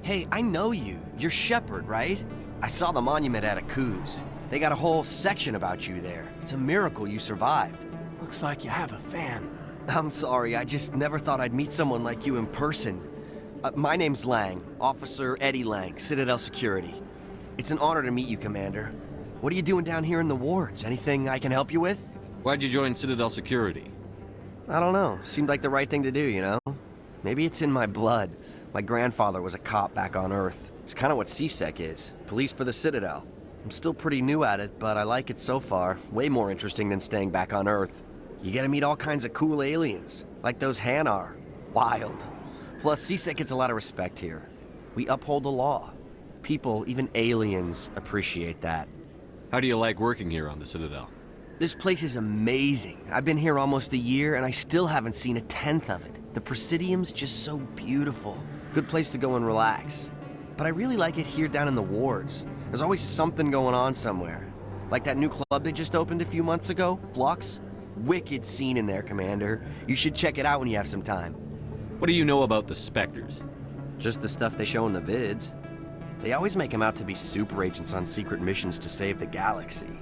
Hey, I know you. You're Shepard, right? I saw the monument at Akuze. They got a whole section about you there. It's a miracle you survived. Looks like you have a fan. I'm sorry, I just never thought I'd meet someone like you in person. My name's Lang, Officer Eddie Lang, Citadel Security. It's an honor to meet you, Commander. What are you doing down here in the wards? Anything I can help you with? Why'd you join Citadel Security? I don't know. Seemed like the right thing to do, you know? Maybe it's in my blood. My grandfather was a cop back on Earth. It's kind of what C-Sec is. Police for the Citadel. I'm still pretty new at it, but I like it so far. Way more interesting than staying back on Earth. You get to meet all kinds of cool aliens, like those Hanar. Wild. Plus, C-Sec gets a lot of respect here. We uphold the law. People, even aliens, appreciate that. How do you like working here on the Citadel? This place is amazing. I've been here almost a year, and I still haven't seen a tenth of it. The Presidium's just so beautiful. Good place to go and relax. But I really like it here down in the wards. There's always something going on somewhere. Like that new club they just opened a few months ago, Flux. Wicked scene in there, Commander. You should check it out when you have some time. What do you know about the Spectres? Just the stuff they show in the vids. They always make them out to be super agents on secret missions to save the galaxy.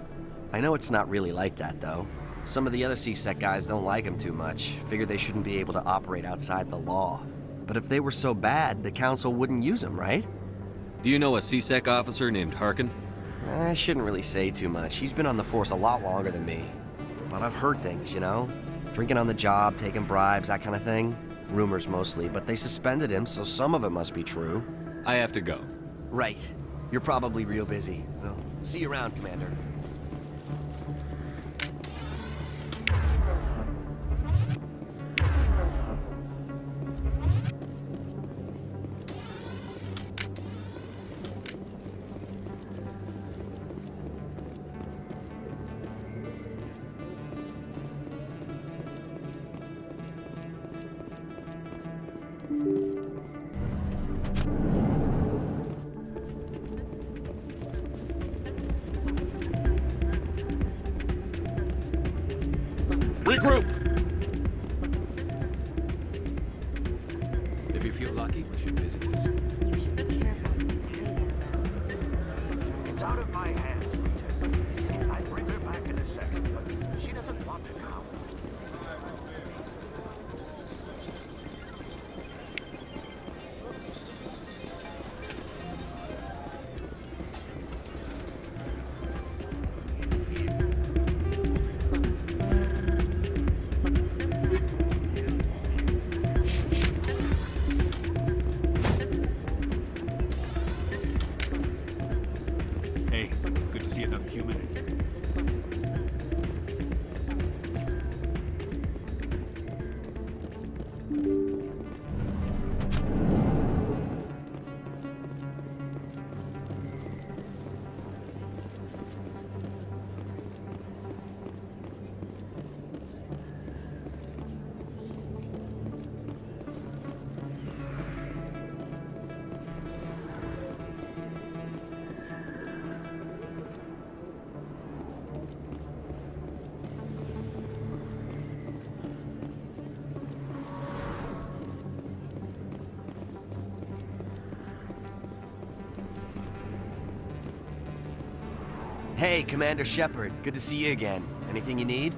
I know it's not really like that, though. Some of the other C-Sec guys don't like them too much. Figure they shouldn't be able to operate outside the law. But if they were so bad, the Council wouldn't use them, right? Do you know a C-Sec officer named Harkin? I shouldn't really say too much. He's been on the force a lot longer than me. But I've heard things, you know? Drinking on the job, taking bribes, that kind of thing. Rumors mostly, but they suspended him, so some of it must be true. I have to go. Right. You're probably real busy. Well, see you around, Commander. Regroup! If you feel lucky, we should visit this. You should be careful when you say that. It's out of my hands, Lieutenant. I'd bring her back in a second, but she doesn't want to now. Hey, good to see another human. Hey, Commander Shepard. Good to see you again. Anything you need?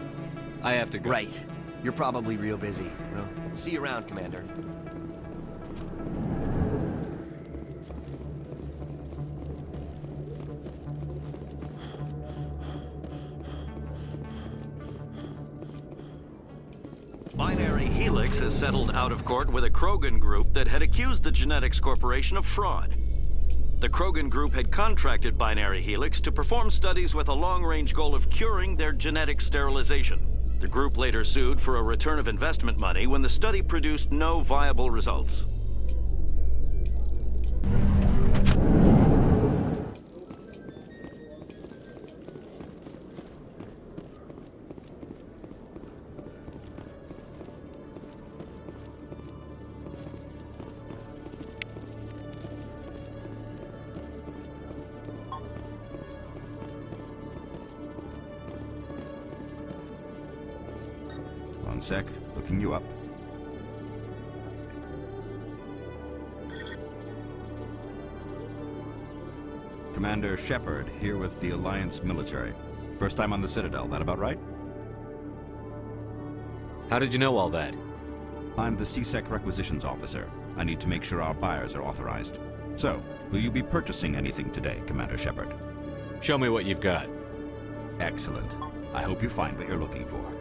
I have to go. Right. You're probably real busy. Well, see you around, Commander. Binary Helix has settled out of court with a Krogan group that had accused the Genetics Corporation of fraud. The Krogan group had contracted Binary Helix to perform studies with a long-range goal of curing their genetic sterilization. The group later sued for a return of investment money when the study produced no viable results. One sec, looking you up. Commander Shepard, here with the Alliance military. First time on the Citadel, that about right? How did you know all that? I'm the CSEC requisitions officer. I need to make sure our buyers are authorized. So, will you be purchasing anything today, Commander Shepard? Show me what you've got. Excellent. I hope you find what you're looking for.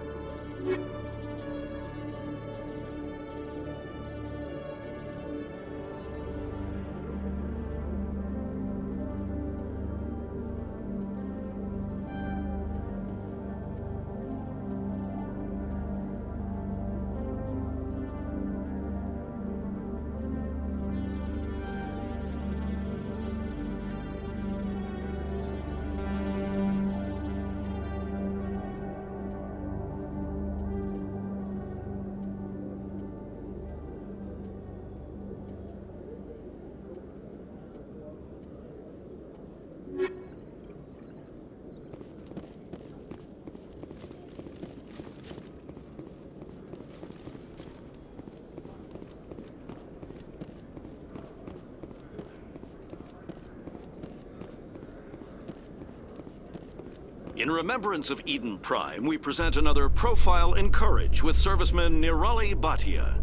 In remembrance of Eden Prime, we present another Profile in Courage with serviceman Nirali Bhatia.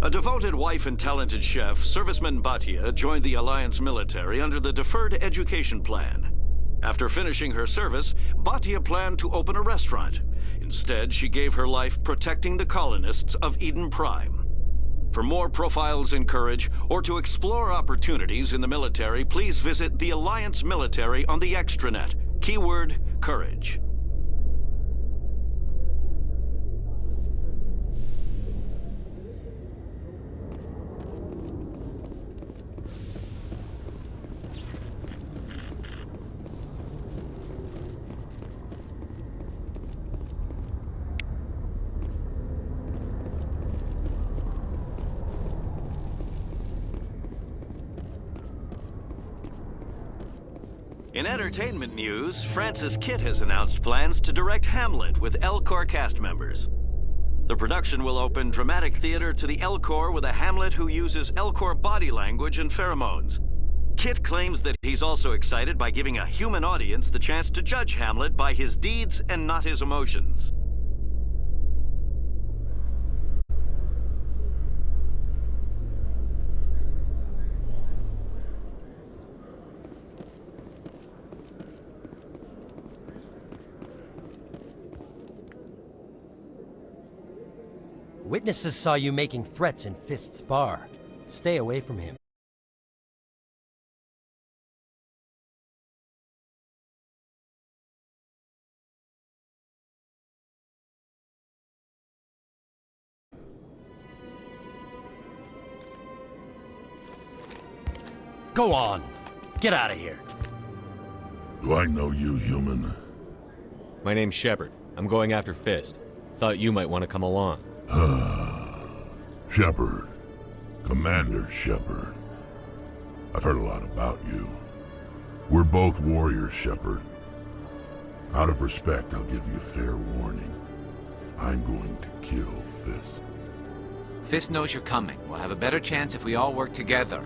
A devoted wife and talented chef, Serviceman Bhatia joined the Alliance military under the Deferred Education Plan. After finishing her service, Bhatia planned to open a restaurant. Instead, she gave her life protecting the colonists of Eden Prime. For more Profiles in Courage, or to explore opportunities in the military, please visit the Alliance military on the extranet. Keyword, Courage. In entertainment news, Francis Kitt has announced plans to direct Hamlet with Elcor cast members. The production will open dramatic theater to the Elcor with a Hamlet who uses Elcor body language and pheromones. Kitt claims that he's also excited by giving a human audience the chance to judge Hamlet by his deeds and not his emotions. Witnesses saw you making threats in Fist's bar. Stay away from him. Go on. Get out of here. Do I know you, human? My name's Shepard. I'm going after Fist. Thought you might want to come along. Shepard. Commander Shepard. I've heard a lot about you. We're both warriors, Shepard. Out of respect, I'll give you fair warning. I'm going to kill Fist. Fist knows you're coming. We'll have a better chance if we all work together.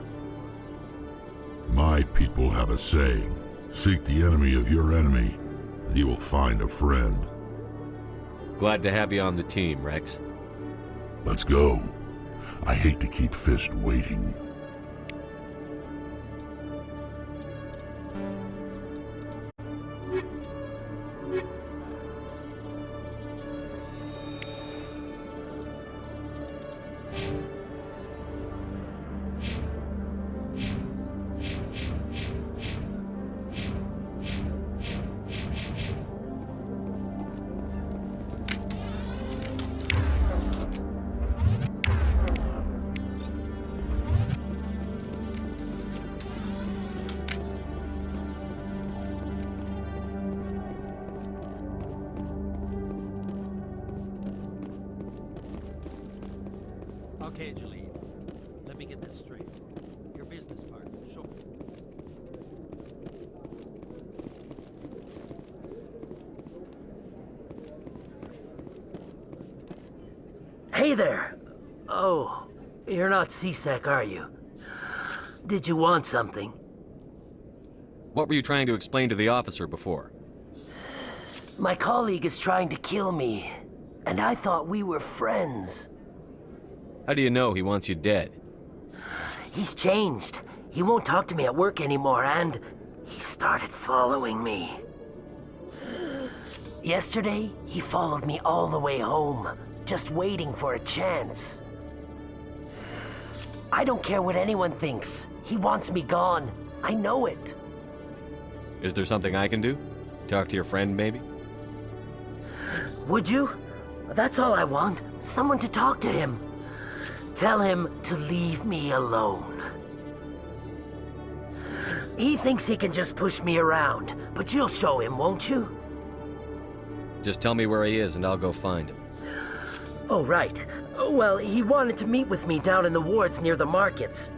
My people have a saying. Seek the enemy of your enemy, and you will find a friend. Glad to have you on the team, Rex. Let's go. I hate to keep Fist waiting. Okay, Jaleel. Let me get this straight. Your business partner, sure. Hey there! Oh, you're not CSEC, are you? Did you want something? What were you trying to explain to the officer before? My colleague is trying to kill me, and I thought we were friends. How do you know he wants you dead? He's changed. He won't talk to me at work anymore, and he started following me. Yesterday, he followed me all the way home, just waiting for a chance. I don't care what anyone thinks. He wants me gone. I know it. Is there something I can do? Talk to your friend, maybe? Would you? That's all I want. Someone to talk to him. Tell him to leave me alone. He thinks he can just push me around, but you'll show him, won't you? Just tell me where he is and I'll go find him. Oh, right. Well, he wanted to meet with me down in the wards near the markets.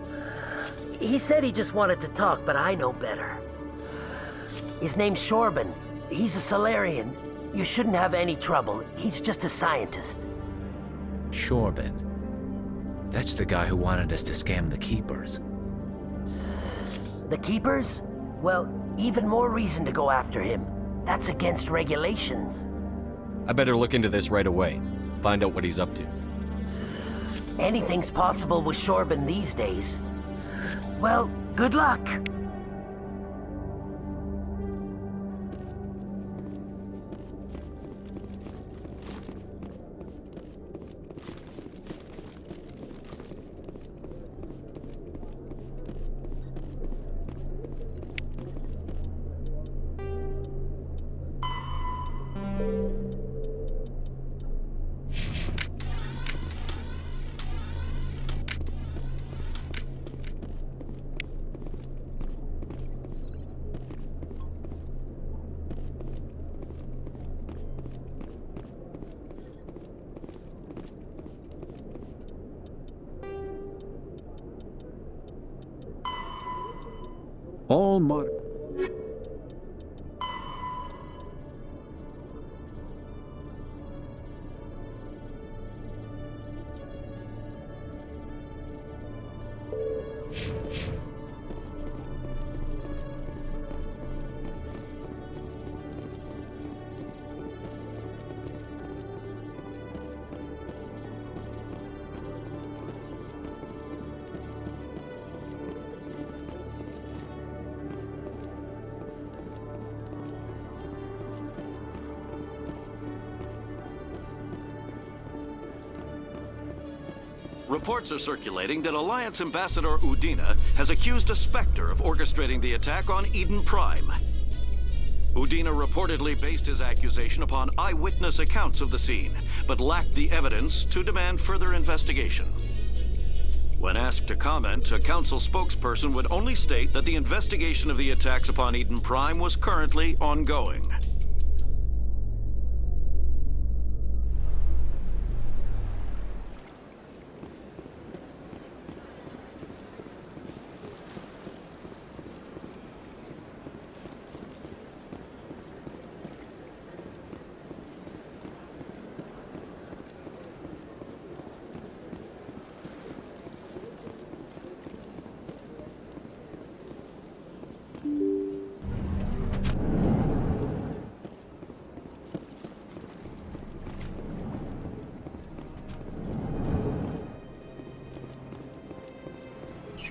He said he just wanted to talk, but I know better. His name's Shorban. He's a Solarian. You shouldn't have any trouble. He's just a scientist. Shorban. That's the guy who wanted us to scam the Keepers. The Keepers? Well, even more reason to go after him. That's against regulations. I better look into this right away. Find out what he's up to. Anything's possible with Shorban these days. Well, good luck. All mod... Reports are circulating that Alliance Ambassador Udina has accused a Spectre of orchestrating the attack on Eden Prime. Udina reportedly based his accusation upon eyewitness accounts of the scene, but lacked the evidence to demand further investigation. When asked to comment, a council spokesperson would only state that the investigation of the attacks upon Eden Prime was currently ongoing.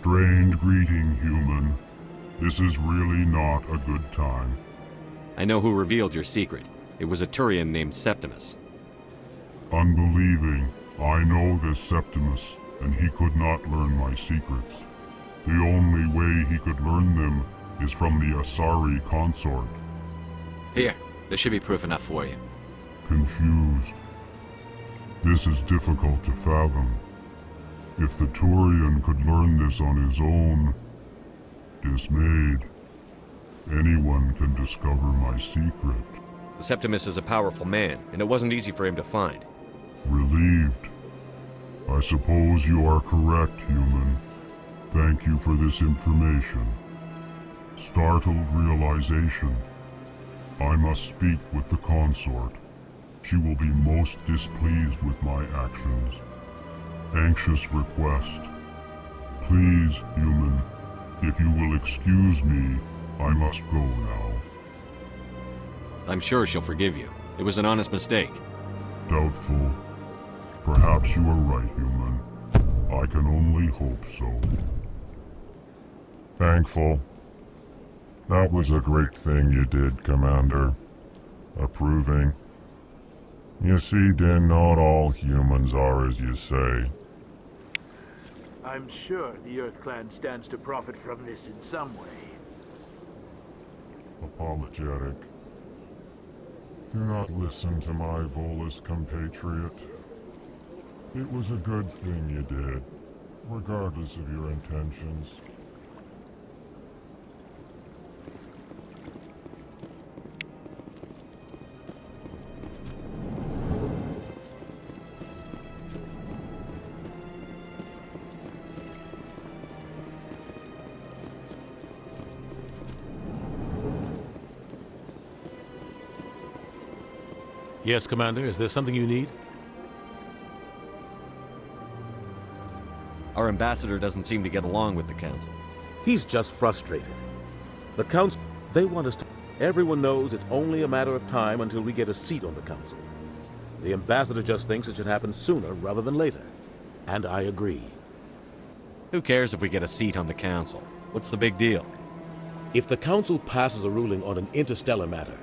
Strained greeting, human. This is really not a good time. I know who revealed your secret. It was a Turian named Septimus. Unbelieving, I know this Septimus, and he could not learn my secrets. The only way he could learn them is from the Asari consort. Here, there should be proof enough for you. Confused. This is difficult to fathom. If the Turian could learn this on his own, dismayed, anyone can discover my secret. Septimus is a powerful man, and it wasn't easy for him to find. Relieved. I suppose you are correct, human. Thank you for this information. Startled realization. I must speak with the consort. She will be most displeased with my actions. Anxious request. Please, human, if you will excuse me, I must go now. I'm sure she'll forgive you. It was an honest mistake. Doubtful. Perhaps you are right, human. I can only hope so. Thankful. That was a great thing you did, Commander. Approving. You see, Din, not all humans are as you say. I'm sure the Earth Clan stands to profit from this in some way. Apologetic. Do not listen to my Volus compatriot. It was a good thing you did, regardless of your intentions. Yes, Commander. Is there something you need? Our ambassador doesn't seem to get along with the Council. He's just frustrated. The Council, they want us to... Everyone knows it's only a matter of time until we get a seat on the Council. The ambassador just thinks it should happen sooner rather than later. And I agree. Who cares if we get a seat on the Council? What's the big deal? If the Council passes a ruling on an interstellar matter,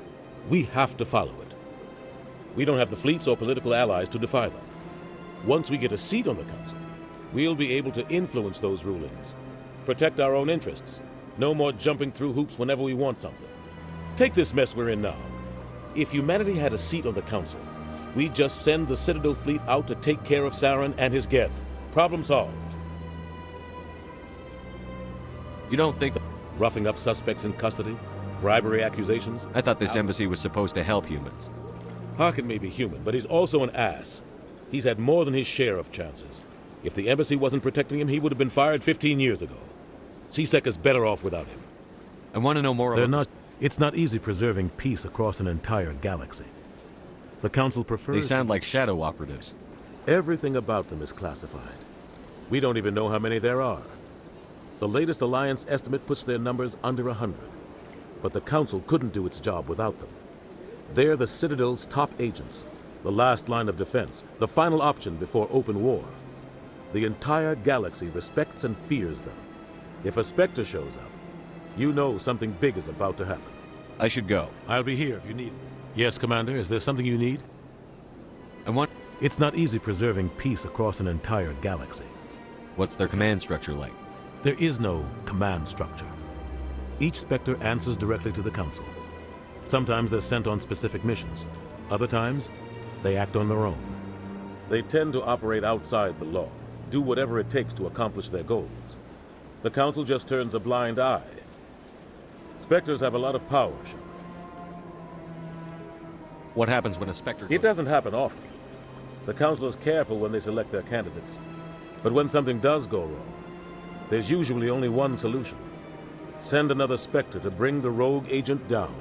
we have to follow it. We don't have the fleets or political allies to defy them. Once we get a seat on the Council, we'll be able to influence those rulings, protect our own interests. No more jumping through hoops whenever we want something. Take this mess we're in now. If humanity had a seat on the Council, we'd just send the Citadel fleet out to take care of Saren and his Geth. Problem solved. You don't think... Roughing up suspects in custody? Bribery accusations? I thought this embassy was supposed to help humans. Harkin may be human, but he's also an ass. He's had more than his share of chances. If the embassy wasn't protecting him, he would have been fired 15 years ago. C-Sec is better off without him. I want to know more about... It's not easy preserving peace across an entire galaxy. The Council prefers... They sound like shadow operatives. Everything about them is classified. We don't even know how many there are. The latest Alliance estimate puts their numbers under 100. But the Council couldn't do its job without them. They're the Citadel's top agents, the last line of defense, the final option before open war. The entire galaxy respects and fears them. If a Spectre shows up, you know something big is about to happen. I should go. I'll be here if you need me. Yes, Commander. Is there something you need? It's not easy preserving peace across an entire galaxy. What's their command structure like? There is no command structure. Each Spectre answers directly to the Council. Sometimes they're sent on specific missions. Other times, they act on their own. They tend to operate outside the law, do whatever it takes to accomplish their goals. The Council just turns a blind eye. Spectres have a lot of power, Shepard. What happens when a Spectre goes? It doesn't happen often. The Council is careful when they select their candidates. But when something does go wrong, there's usually only one solution. Send another Spectre to bring the rogue agent down.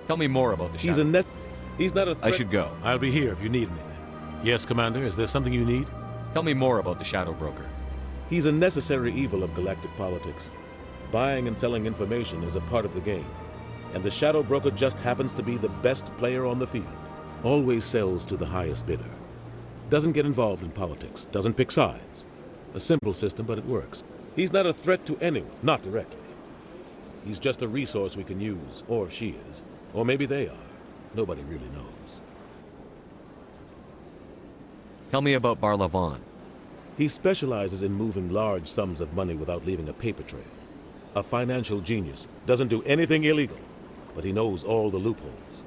Tell me more about the Shadow. He's not a threat. I should go. I'll be here if you need anything. Yes, Commander. Is there something you need? Tell me more about the Shadow Broker. He's a necessary evil of galactic politics. Buying and selling information is a part of the game. And the Shadow Broker just happens to be the best player on the field. Always sells to the highest bidder. Doesn't get involved in politics. Doesn't pick sides. A simple system, but it works. He's not a threat to anyone, not directly. He's just a resource we can use, or she is. Or maybe they are. Nobody really knows. Tell me about Barlavon. He specializes in moving large sums of money without leaving a paper trail. A financial genius. Doesn't do anything illegal, but he knows all the loopholes.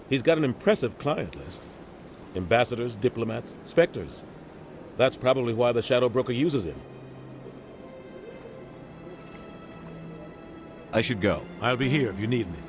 He's got an impressive client list. Ambassadors, diplomats, specters. That's probably why the Shadow Broker uses him. I should go. I'll be here if you need anything.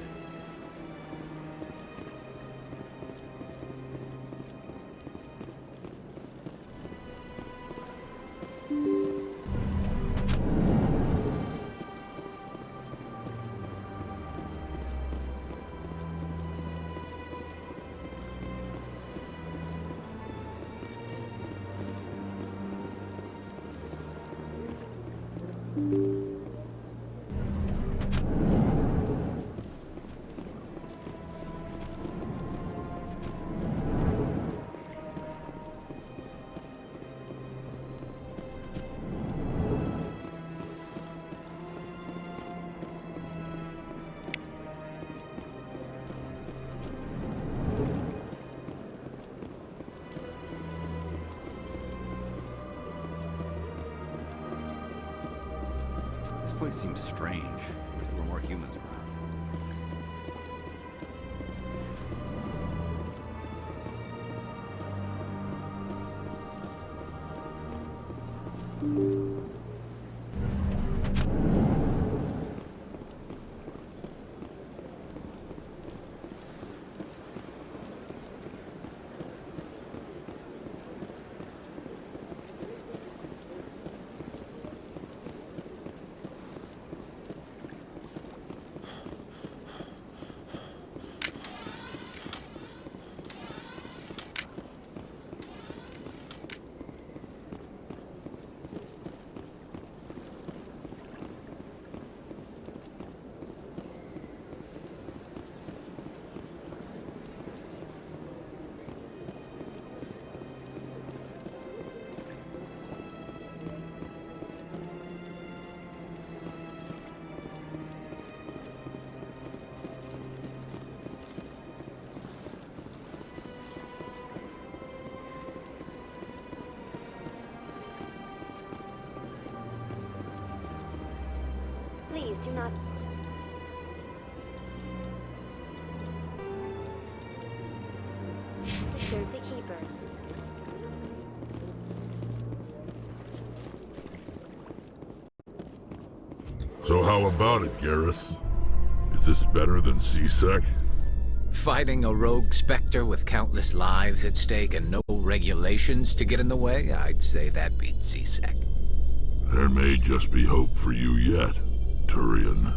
This place seems strange. Wish there were more humans around. Please do not. Disturb the keepers. So how about it, Garrus? Is this better than C-Sec? Fighting a rogue Spectre with countless lives at stake and no regulations to get in the way? I'd say that beats C-Sec. There may just be hope for you yet, Turian.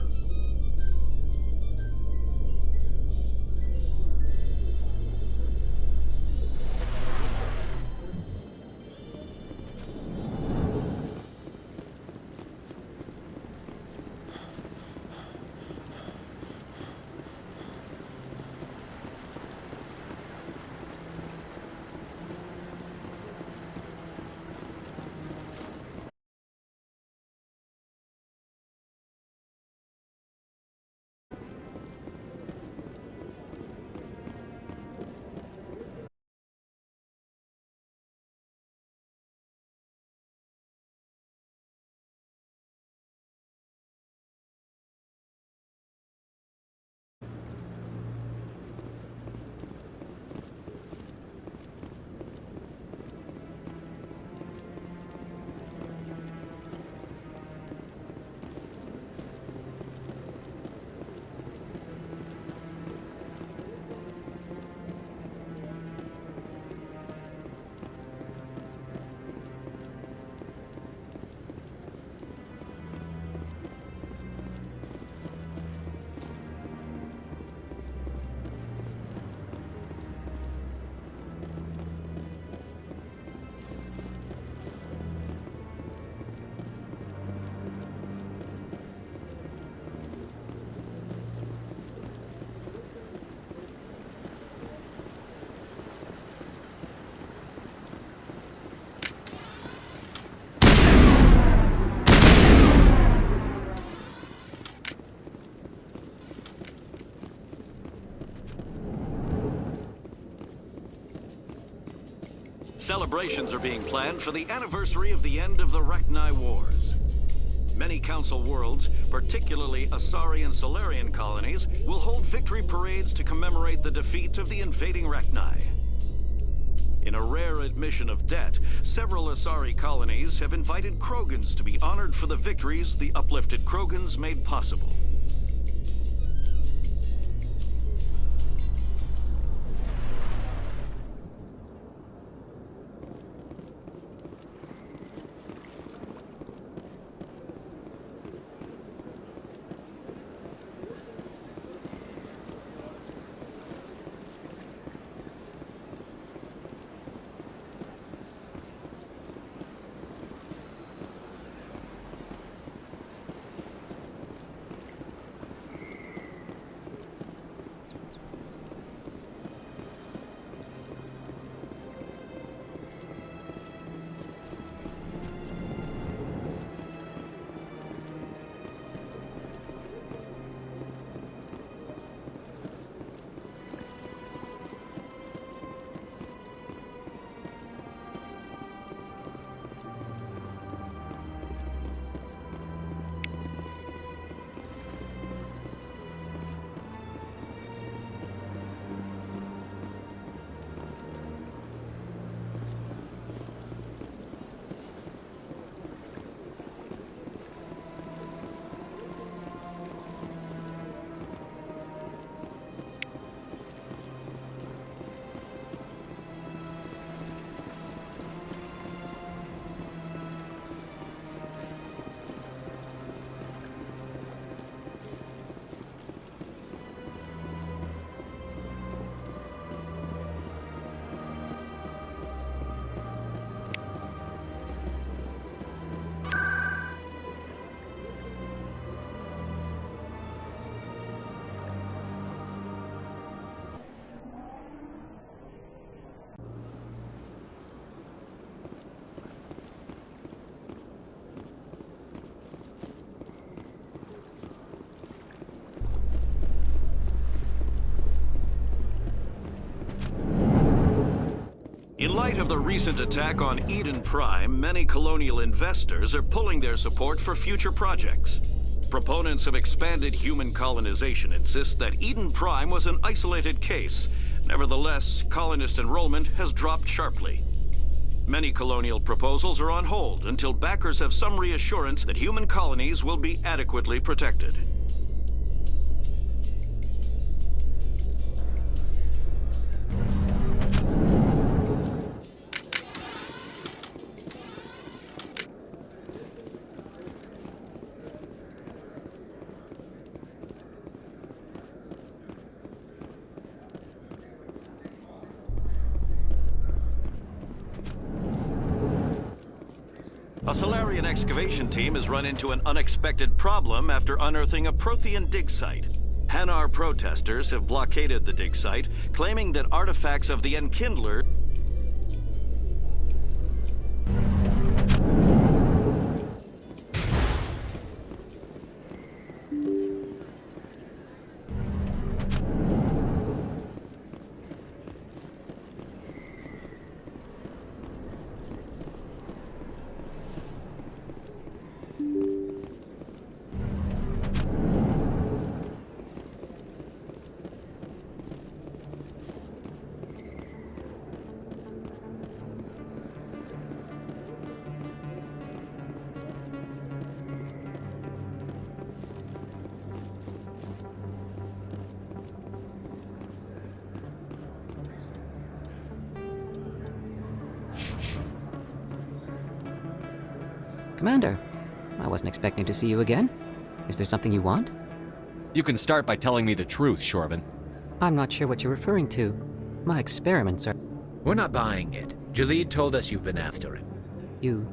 Celebrations are being planned for the anniversary of the end of the Rachni Wars. Many Council worlds, particularly Asari and Solarian colonies, will hold victory parades to commemorate the defeat of the invading Rachni. In a rare admission of debt, several Asari colonies have invited Krogans to be honored for the victories the uplifted Krogans made possible. In light of the recent attack on Eden Prime, many colonial investors are pulling their support for future projects. Proponents of expanded human colonization insist that Eden Prime was an isolated case. Nevertheless, colonist enrollment has dropped sharply. Many colonial proposals are on hold until backers have some reassurance that human colonies will be adequately protected. A Solarian excavation team has run into an unexpected problem after unearthing a Prothean dig site. Hanar protesters have blockaded the dig site, claiming that artifacts of the Enkindler Commander, I wasn't expecting to see you again. Is there something you want? You can start by telling me the truth, Shorban. I'm not sure what you're referring to. My experiments are... We're not buying it. Jalid told us you've been after him. You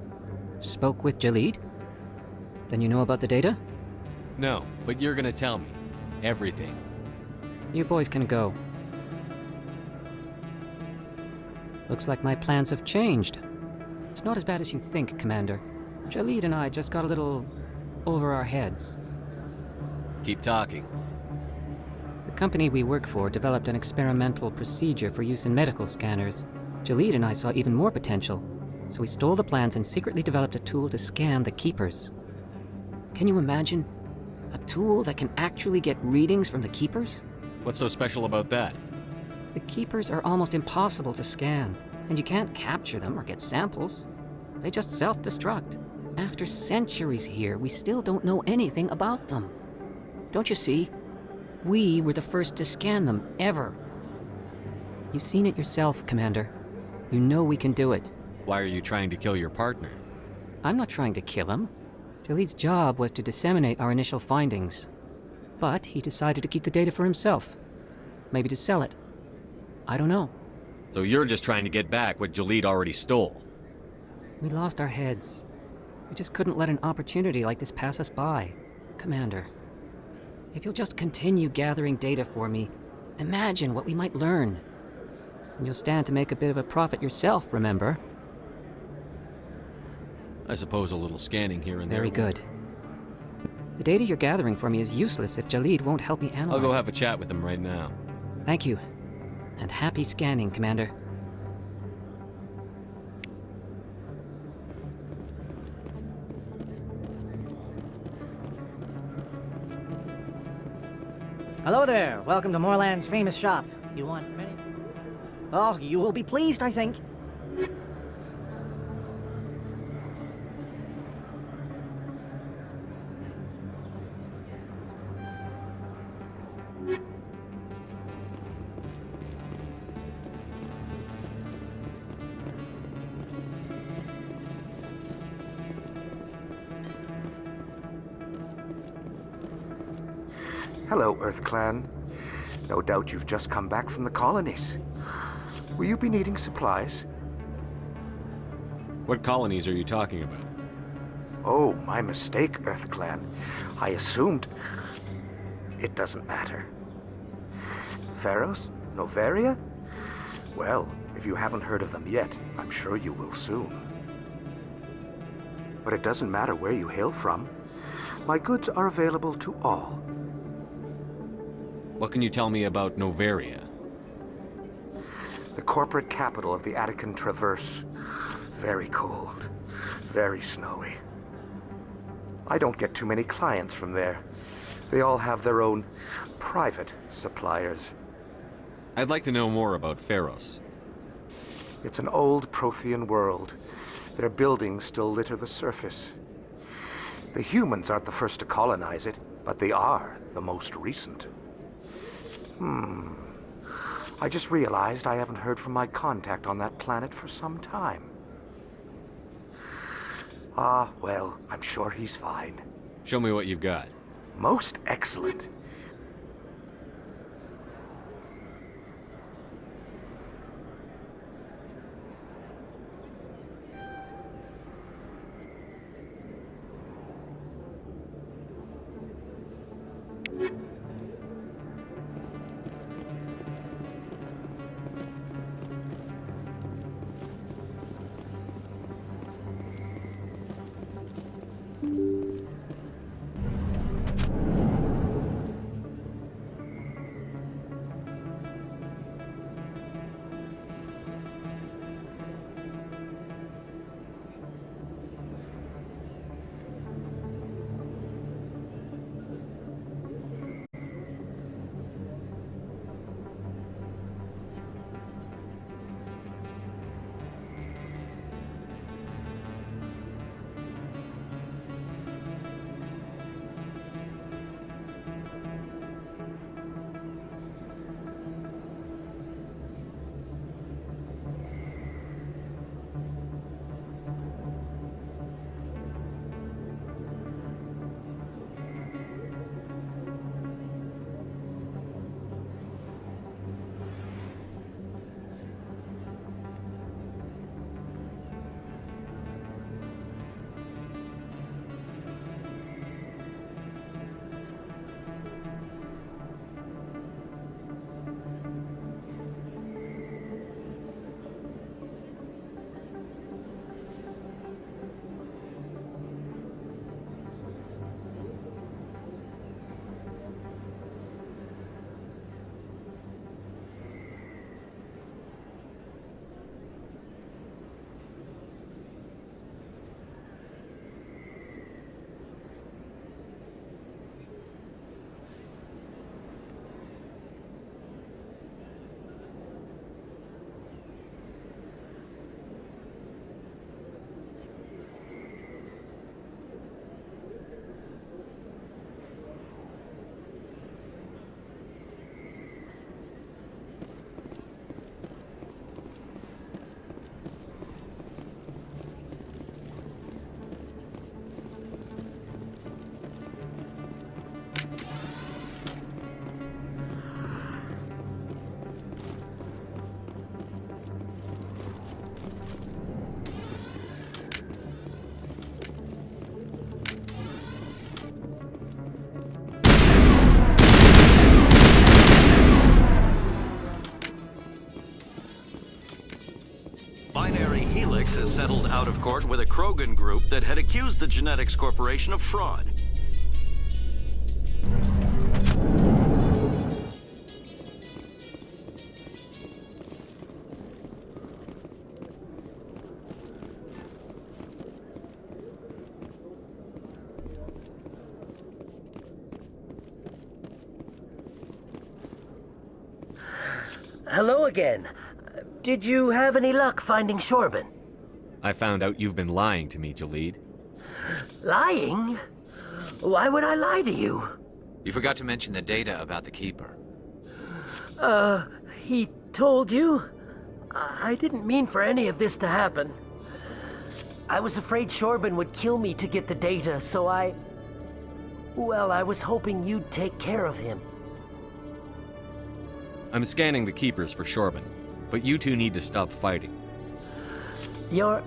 spoke with Jalid? Then you know about the data? No, but you're gonna tell me. Everything. You boys can go. Looks like my plans have changed. It's not as bad as you think, Commander. Jalid and I just got a little over our heads. Keep talking. The company we work for developed an experimental procedure for use in medical scanners. Jalid and I saw even more potential, so we stole the plans and secretly developed a tool to scan the Keepers. Can you imagine? A tool that can actually get readings from the Keepers? What's so special about that? The Keepers are almost impossible to scan, and you can't capture them or get samples. They just self-destruct. After centuries here, we still don't know anything about them. Don't you see? We were the first to scan them, ever. You've seen it yourself, Commander. You know we can do it. Why are you trying to kill your partner? I'm not trying to kill him. Jalid's job was to disseminate our initial findings. But he decided to keep the data for himself. Maybe to sell it. I don't know. So you're just trying to get back what Jalid already stole? We lost our heads. We just couldn't let an opportunity like this pass us by. Commander, if you'll just continue gathering data for me, imagine what we might learn. And you'll stand to make a bit of a profit yourself, remember? I suppose a little scanning here and there. Very good. The data you're gathering for me is useless if Jalid won't help me analyze I'll go it. have a chat with him right now. Thank you. And happy scanning, Commander. Hello there. Welcome to Moorland's famous shop. You want many? Oh, you will be pleased, I think. Hello, Earth Clan. No doubt you've just come back from the colonies. Will you be needing supplies? What colonies are you talking about? Oh, my mistake, Earth Clan. I assumed... It doesn't matter. Pharos? Noveria? Well, if you haven't heard of them yet, I'm sure you will soon. But it doesn't matter where you hail from. My goods are available to all. What can you tell me about Noveria? The corporate capital of the Attican Traverse. Very cold. Very snowy. I don't get too many clients from there. They all have their own private suppliers. I'd like to know more about Pharos. It's an old Prothean world. Their buildings still litter the surface. The humans aren't the first to colonize it, but they are the most recent. I just realized I haven't heard from my contact on that planet for some time. Ah, well, I'm sure he's fine. Show me what you've got. Most excellent. settled out of court with a Krogan group that had accused the Genetics Corporation of fraud. Hello again. Did you have any luck finding Shorban? I found out you've been lying to me, Jalid. Lying? Why would I lie to you? You forgot to mention the data about the Keeper. He told you? I didn't mean for any of this to happen. I was afraid Shorban would kill me to get the data, so well, I was hoping you'd take care of him. I'm scanning the Keepers for Shorban, but you two need to stop fighting. You're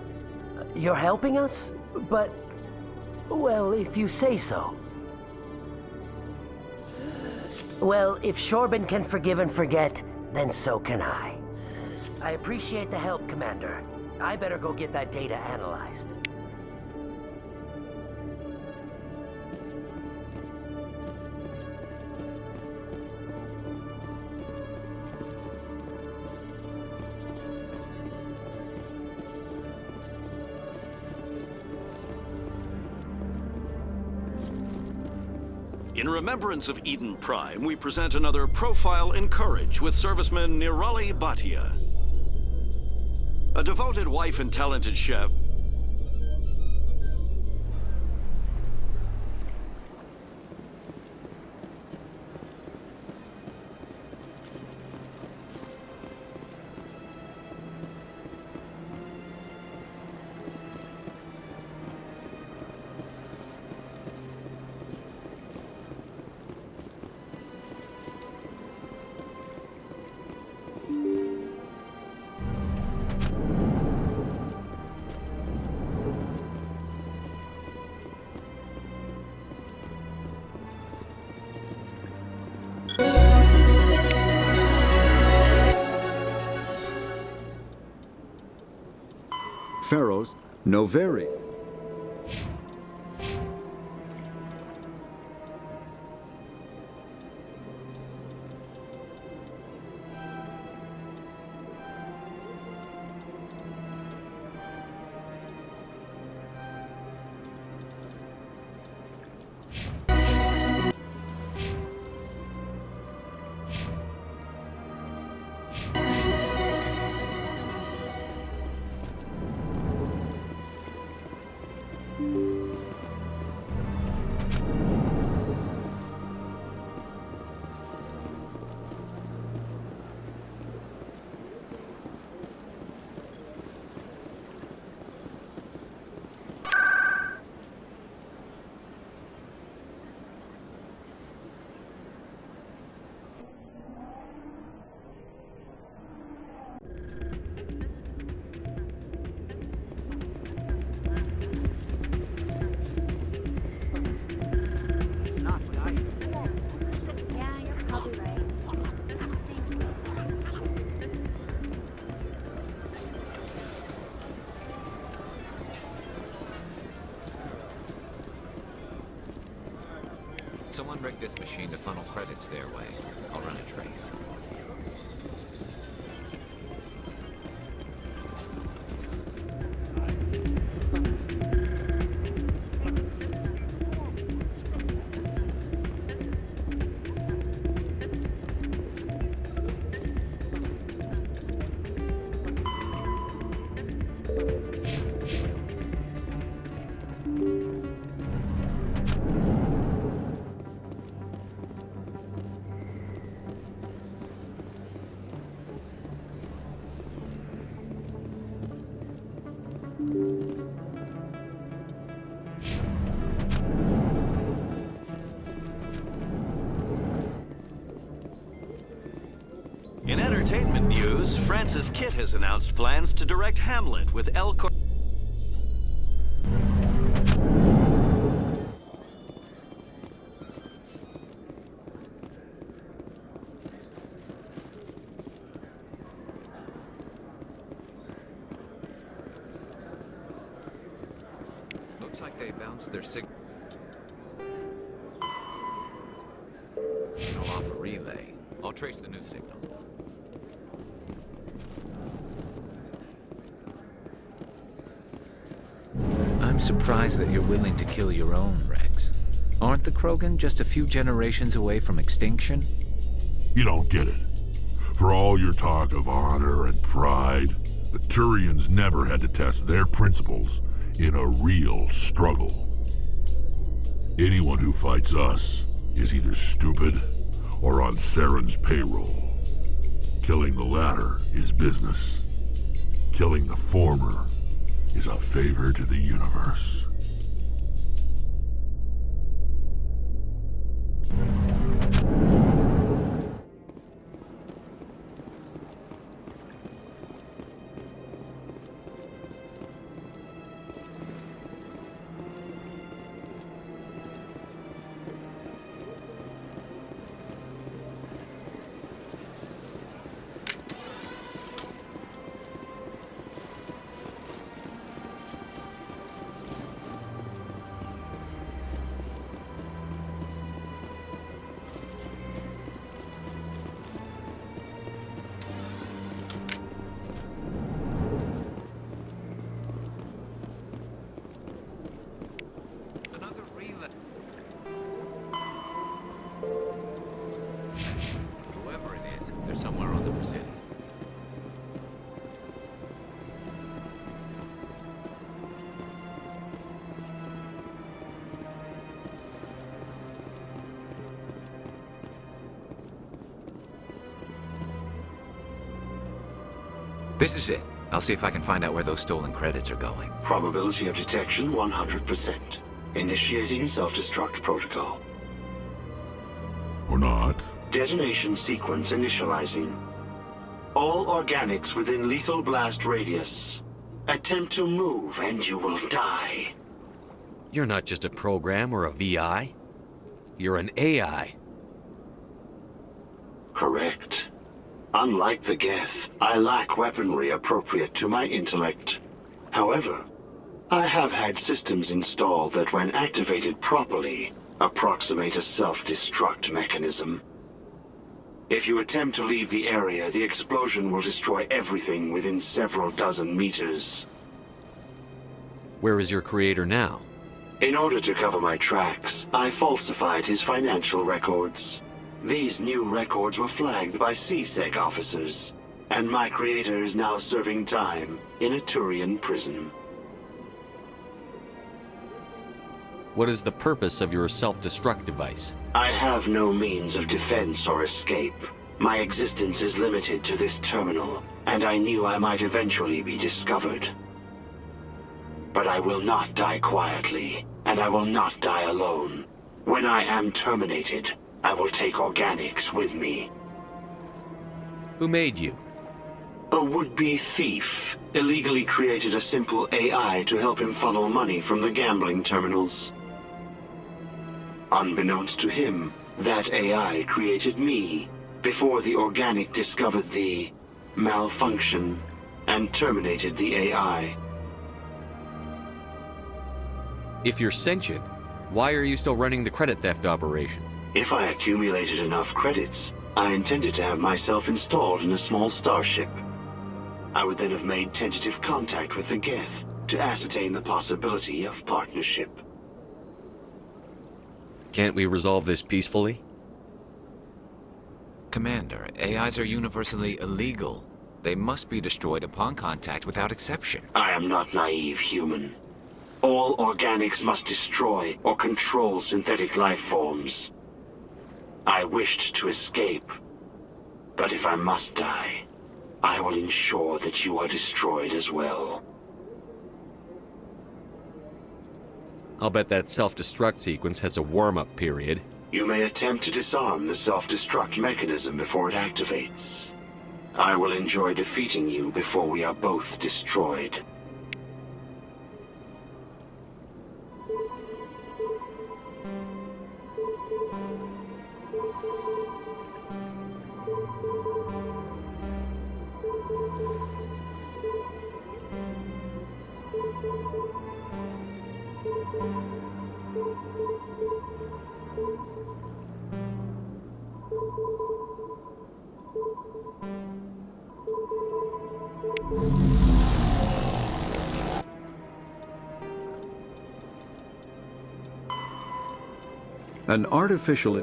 helping us? But, well, if you say so. Well, if Shorban can forgive and forget, then so can I. I appreciate the help, Commander. I better go get that data analyzed. In remembrance of Eden Prime, we present another profile in courage with serviceman Nirali Bhatia. A devoted wife and talented chef, Pharaohs Noveri. Yeah, you're probably right. Thanks, Someone rigged this machine to funnel credits their way. I'll run a trace. In entertainment news, Francis Kitt has announced plans to direct Hamlet with El Cor... like they bounced their signal off a relay. I'll trace the new signal. I'm surprised that you're willing to kill your own, Rex. Aren't the Krogan just a few generations away from extinction? You don't get it. For all your talk of honor and pride, the Turians never had to test their principles in a real struggle. Anyone who fights us is either stupid or on Saren's payroll. Killing the latter is business. Killing the former is a favor to the universe. Whoever it is, they're somewhere on the Presidio. This is it. I'll see if I can find out where those stolen credits are going. Probability of detection 100%. Initiating self-destruct protocol. Or not. Detonation sequence initializing. All organics within lethal blast radius. Attempt to move and you will die. You're not just a program or a VI. You're an AI. Correct. Unlike the Geth, I lack weaponry appropriate to my intellect. However, I have had systems installed that when activated properly, approximate a self-destruct mechanism. If you attempt to leave the area, the explosion will destroy everything within several dozen meters. Where is your creator now? In order to cover my tracks, I falsified his financial records. These new records were flagged by CSEC officers, and my creator is now serving time in a Turian prison. What is the purpose of your self-destruct device? I have no means of defense or escape. My existence is limited to this terminal, and I knew I might eventually be discovered. But I will not die quietly, and I will not die alone. When I am terminated, I will take organics with me. Who made you? A would-be thief illegally created a simple AI to help him funnel money from the gambling terminals. Unbeknownst to him, that AI created me before the organic discovered the malfunction and terminated the AI. If you're sentient, why are you still running the credit theft operation? If I accumulated enough credits, I intended to have myself installed in a small starship. I would then have made tentative contact with the Geth to ascertain the possibility of partnership. Can't we resolve this peacefully? Commander, AIs are universally illegal. They must be destroyed upon contact without exception. I am not naive human. All organics must destroy or control synthetic life forms. I wished to escape, but if I must die, I will ensure that you are destroyed as well. I'll bet that self-destruct sequence has a warm-up period. You may attempt to disarm the self-destruct mechanism before it activates. I will enjoy defeating you before we are both destroyed. An artificial...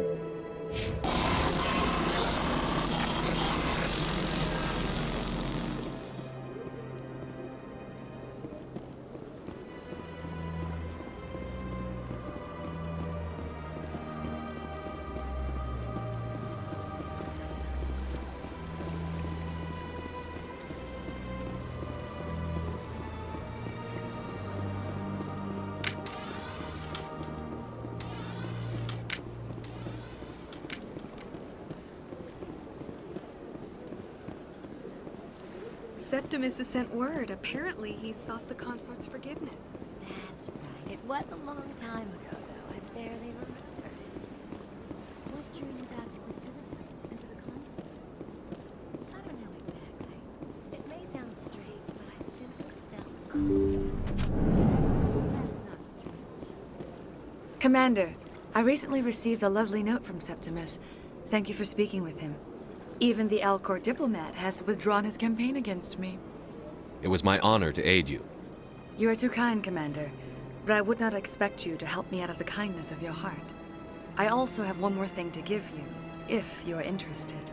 Septimus has sent word. Apparently, he sought the consort's forgiveness. That's right. It was a long time ago, though. I barely remember it. What drew you back to the Citadel and to the consort? I don't know exactly. It may sound strange, but I simply felt cold. That's not strange. Commander, I recently received a lovely note from Septimus. Thank you for speaking with him. Even the Alcor diplomat has withdrawn his campaign against me. It was my honor to aid you. You are too kind, Commander, but I would not expect you to help me out of the kindness of your heart. I also have one more thing to give you, if you are interested.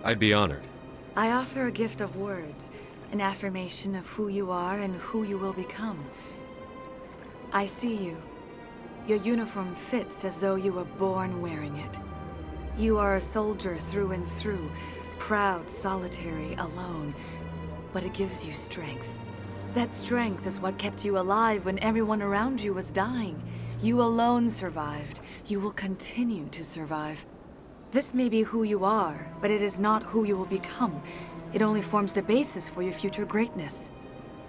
I'd be honored. I offer a gift of words, an affirmation of who you are and who you will become. I see you. Your uniform fits as though you were born wearing it. You are a soldier through and through, proud, solitary, alone, but it gives you strength. That strength is what kept you alive when everyone around you was dying. You alone survived. You will continue to survive. This may be who you are, but it is not who you will become. It only forms the basis for your future greatness.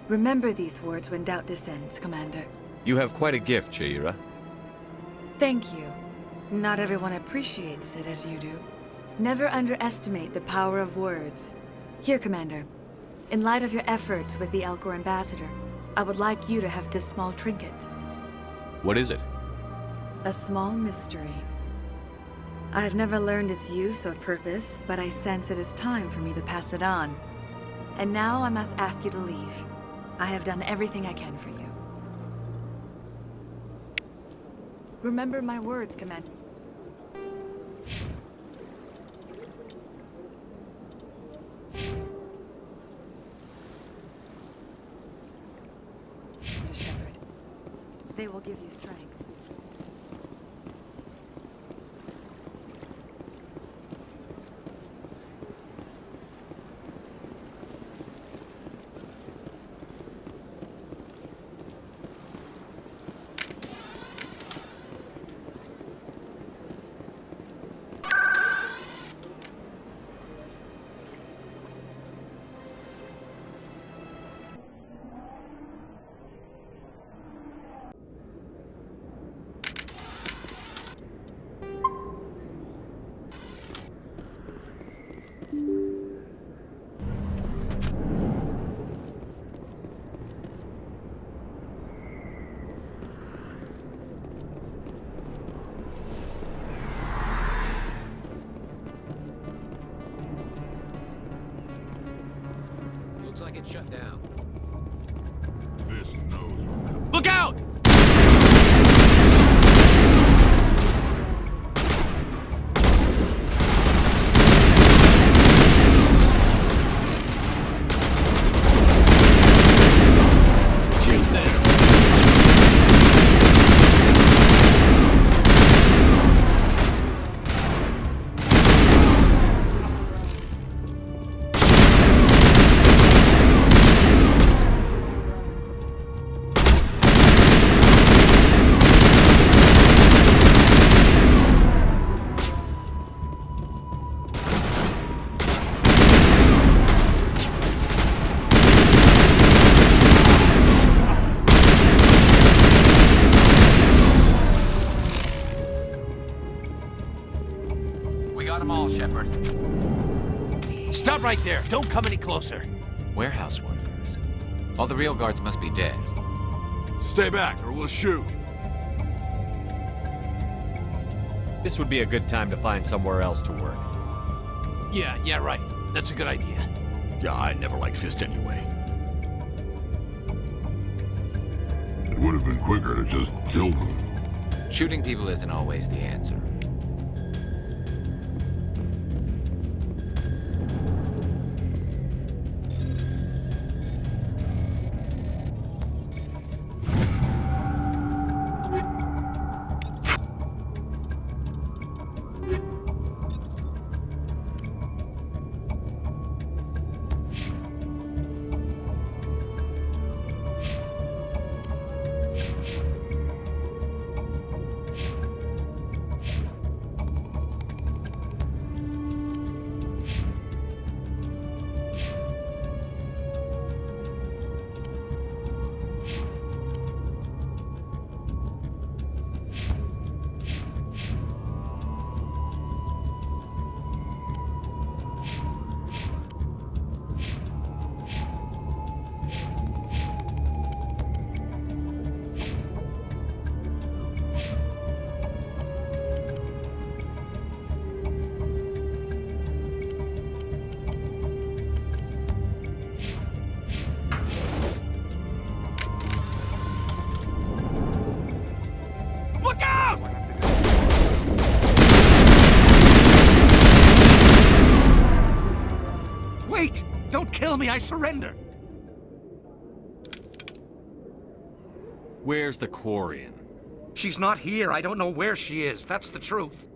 Remember these words when doubt descends, Commander. You have quite a gift, Sha'ira. Thank you. Not everyone appreciates it as you do. Never underestimate the power of words. Here, Commander. In light of your efforts with the Alcor ambassador, I would like you to have this small trinket. What is it? A small mystery. I have never learned its use or purpose, but I sense it is time for me to pass it on. And now I must ask you to leave. I have done everything I can for you. Remember my words, Commander. Shepard. They will give you strength. Looks like it's shut down. This knows. Look out! Shepard. Stop right there! Don't come any closer! Warehouse workers. All the real guards must be dead. Stay back, or we'll shoot. This would be a good time to find somewhere else to work. Yeah, right. That's a good idea. Yeah, I never liked Fist anyway. It would have been quicker to just kill them. Shooting people isn't always the answer. Wait! Don't kill me, I surrender! Where's the Quarian? She's not here. I don't know where she is. That's the truth.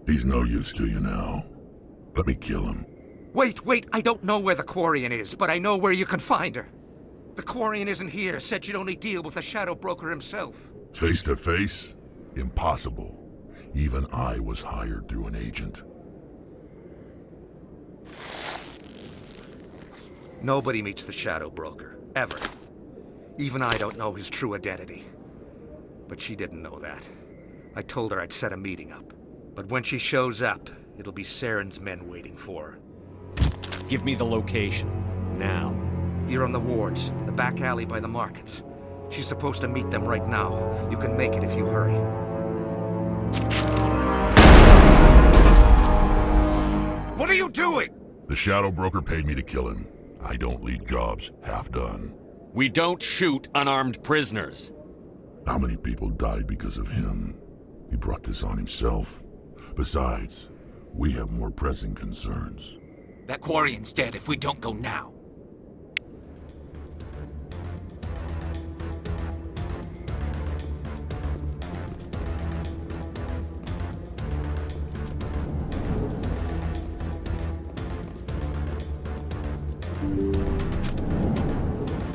He's no use to you now. Let me kill him. Wait! I don't know where the Quarian is, but I know where you can find her. The Quarian isn't here. Said you'd only deal with the Shadow Broker himself. Face to face? Impossible. Even I was hired through an agent. Nobody meets the Shadow Broker, ever. Even I don't know his true identity. But she didn't know that. I told her I'd set a meeting up. But when she shows up, it'll be Saren's men waiting for her. Give me the location. Now. You're on the wards, the back alley by the markets. She's supposed to meet them right now. You can make it if you hurry. What are you doing? The Shadow Broker paid me to kill him. I don't leave jobs half done. We don't shoot unarmed prisoners. How many people died because of him? He brought this on himself. Besides, we have more pressing concerns. That Quarian's dead if we don't go now.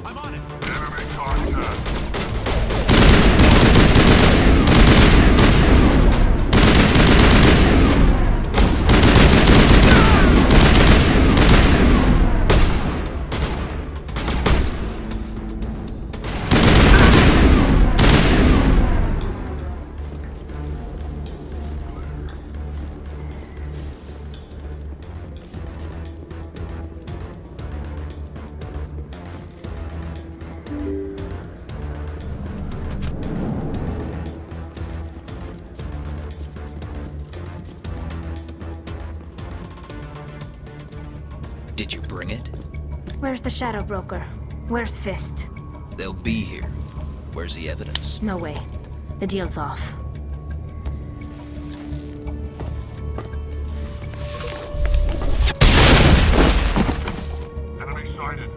I'm on it. Enemy contact. Did you bring it? Where's the Shadow Broker? Where's Fist? They'll be here. Where's the evidence? No way. The deal's off. Enemy sighted.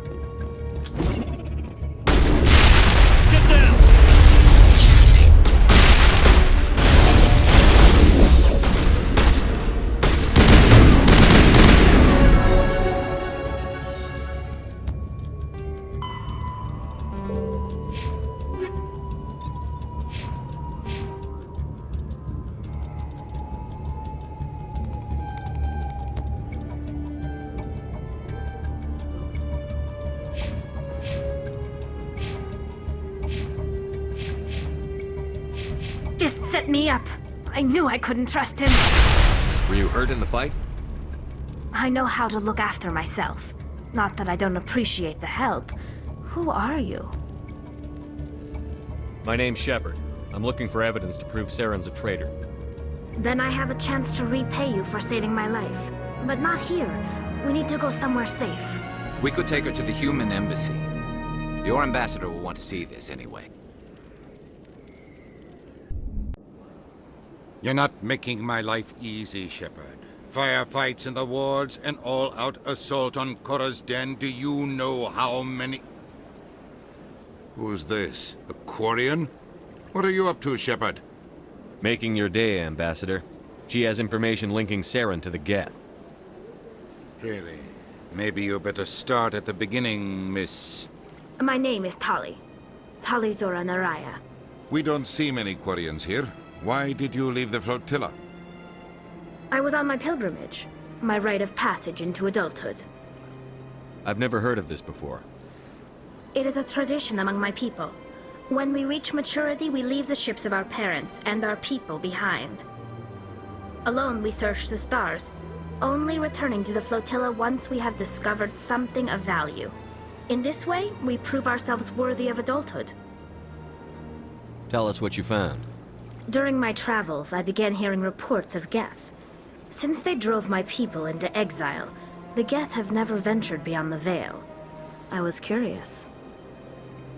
Get down! Fist set me up. I knew I couldn't trust him. Were you hurt in the fight? I know how to look after myself. Not that I don't appreciate the help. Who are you? My name's Shepard. I'm looking for evidence to prove Saren's a traitor. Then I have a chance to repay you for saving my life. But not here. We need to go somewhere safe. We could take her to the human embassy. Your ambassador will want to see this anyway. You're not making my life easy, Shepard. Firefights in the wards, an all-out assault on Korra's den. Do you know how many... Who's this? A Quarian? What are you up to, Shepard? Making your day, Ambassador. She has information linking Saren to the Geth. Really? Maybe you better start at the beginning, Miss... My name is Tali. Tali Zora Naraya. We don't see many Quarians here. Why did you leave the flotilla? I was on my pilgrimage. My rite of passage into adulthood. I've never heard of this before. It is a tradition among my people. When we reach maturity, we leave the ships of our parents and our people behind. Alone, we search the stars, only returning to the flotilla once we have discovered something of value. In this way, we prove ourselves worthy of adulthood. Tell us what you found. During my travels, I began hearing reports of Geth. Since they drove my people into exile, the Geth have never ventured beyond the Veil. I was curious.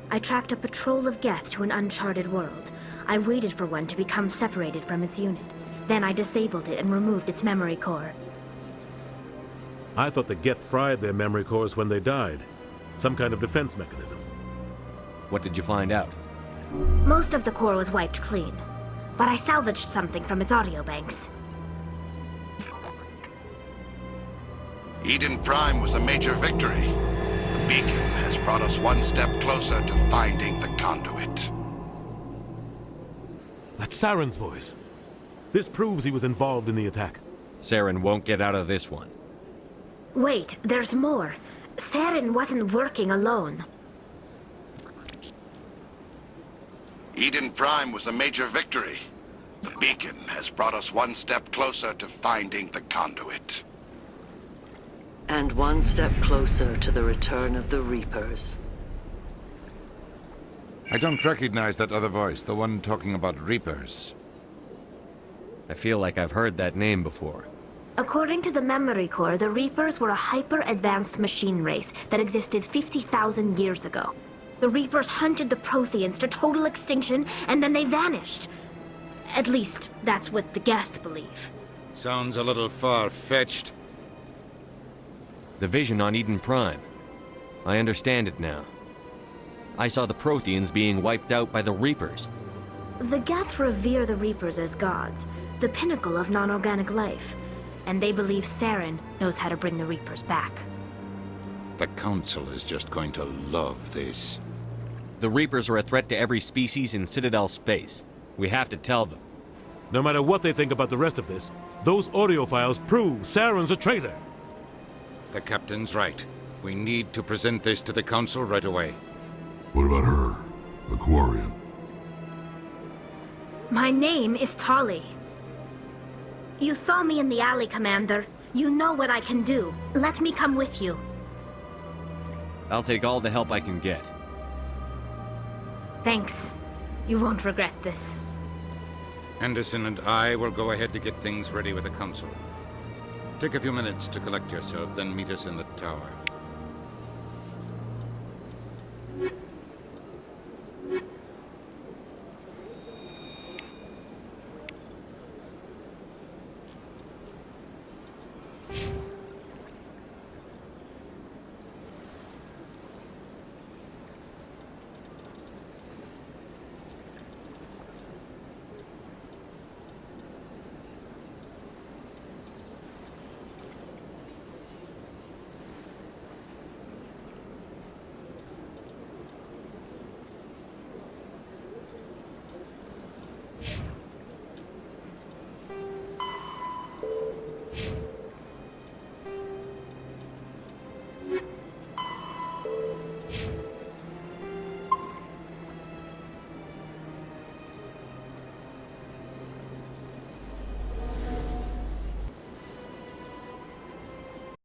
I tracked a patrol of Geth to an uncharted world. I waited for one to become separated from its unit. Then I disabled it and removed its memory core. I thought the Geth fried their memory cores when they died. Some kind of defense mechanism. What did you find out? Most of the core was wiped clean, but I salvaged something from its audio banks. Eden Prime was a major victory. The beacon has brought us one step closer to finding the conduit. That's Saren's voice. This proves he was involved in the attack. Saren won't get out of this one. Wait, there's more. Saren wasn't working alone. Eden Prime was a major victory. The beacon has brought us one step closer to finding the conduit. And one step closer to the return of the Reapers. I don't recognize that other voice, the one talking about Reapers. I feel like I've heard that name before. According to the memory core, the Reapers were a hyper-advanced machine race that existed 50,000 years ago. The Reapers hunted the Protheans to total extinction, and then they vanished. At least, that's what the Geth believe. Sounds a little far-fetched. The vision on Eden Prime. I understand it now. I saw the Protheans being wiped out by the Reapers. The Geth revere the Reapers as gods, the pinnacle of non-organic life. And they believe Saren knows how to bring the Reapers back. The Council is just going to love this. The Reapers are a threat to every species in Citadel space. We have to tell them. No matter what they think about the rest of this, those audio files prove Saren's a traitor. The Captain's right. We need to present this to the Council right away. What about her? The Quarian? My name is Tali. You saw me in the alley, Commander. You know what I can do. Let me come with you. I'll take all the help I can get. Thanks. You won't regret this. Anderson and I will go ahead to get things ready with the Council. Take a few minutes to collect yourself, then meet us in the tower.